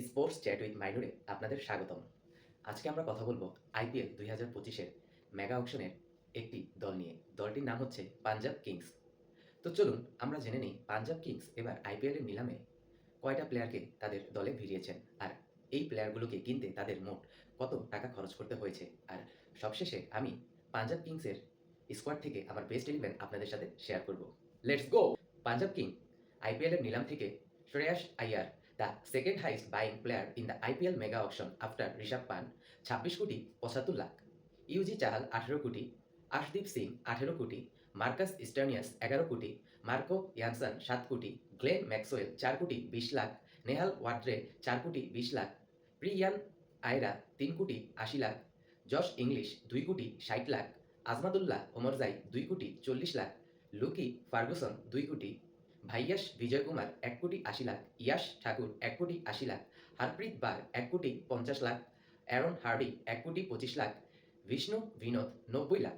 Sports chat with মাইনুরে আপনাদের স্বাগতম। আজকে আমরা কথা বলব আইপিএল ২০২৫-এর মেগা অকশনের একটি দল নিয়ে। দলটির নাম হচ্ছে পাঞ্জাব কিংস। তো চলুন আমরা জেনে নিই পাঞ্জাব কিংস এবার আইপিএলের নিলামে কয়টা প্লেয়ারকে তাদের দলে ভিড়িয়েছেন, আর এই প্লেয়ারগুলোকে কিনতে তাদের মোট কত টাকা খরচ করতে হয়েছে। আর সবশেষে আমি পাঞ্জাব কিংসের স্কোয়াড থেকে আমার বেস্ট 11 আপনাদের সাথে শেয়ার করব। Let's go! পাঞ্জাব কিং আইপিএলের নিলাম থেকে Shreyas Iyer, the second highest buying player in the IPL mega auction after Rishabh Pant, 26,75,00,000, Yuji Chahal 18 কোটি, আশদীপ সিং 18 কোটি, মার্কাস স্টার্নিয়াস 11 কোটি, Marco Jansen 7 crore, Glenn Maxwell 4,20,00,000, Nehal Wadhera 4,20,00,000, Priyansh Arya 3,80,00,000, Josh Inglis 2,60,00,000, Azmatullah Omarzai 2,40,00,000, Lockie Ferguson 2 crore, Vyshak Vijay Kumar 1,80,00,000, Yash Thakur 1,80,00,000, Harpreet Brar 1,50,00,000, Aaron Hardie 1,25,00,000, Vishnu Vinod 90,00,000,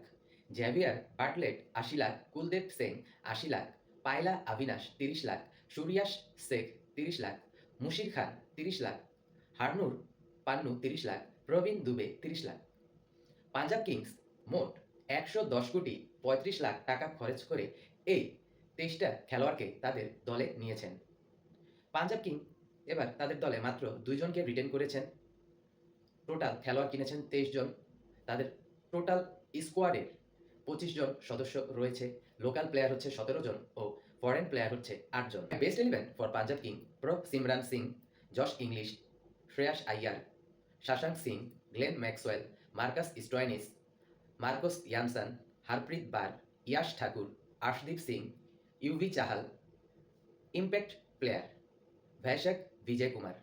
Xavier Bartlett 80,00,000, Kuldeep Singh 80,00,000, Pyla Avinash 30,00,000, Suryansh শেখ 30,00,000, মুশির খান 30,00,000, হারনুর পান্নু 30,00,000, প্রবীণ দুবে 30,00,000। পাঞ্জাব কিংস মোট ১১০,৩৫,০০,০০০ টাকা খরচ করে এই ২৩টা খেলোয়াড়কে তাদের দলে নিয়েছেন। পাঞ্জাব কিং এবার তাদের দলে মাত্র ২ জনকে রিটেন করেছেন। টোটাল খেলোয়াড় কিনেছেন ২৩ জন। তাদের টোটাল স্কোয়াডের ২৫ জন সদস্য রয়েছে। লোকাল প্লেয়ার হচ্ছে ১৭ জন ও ফরেন প্লেয়ার হচ্ছে ৮ জন। Best 11 for Punjab King: Prabhsimran Singh, Josh Inglis, Shreyas Iyer, Shashank Singh, Glenn Maxwell, Marcus Stoinis, Marco Jansen, Harpreet Brar, Yash Thakur, Arshdeep Singh, Yuzi Chahal. Impact player: Vyshak Vijay Kumar.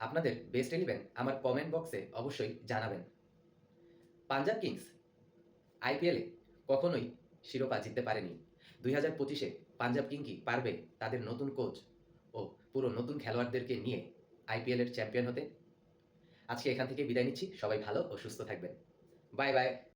আপনাদের বেস্ট 11 আমার কমেন্ট বক্সে অবশ্যই জানাবেন। পাঞ্জাব কিংস আইপিএলে কখনোই শিরোপা জিততে পারেনি। ২০২৫-এ পাঞ্জাব কিং কি পারবে তাদের নতুন কোচ ও পুরো নতুন খেলোয়াড়দেরকে নিয়ে আইপিএলের চ্যাম্পিয়ন হতে? আজকে এখান থেকে বিদায় নিচ্ছি। সবাই ভালো ও সুস্থ থাকবেন। Bye bye.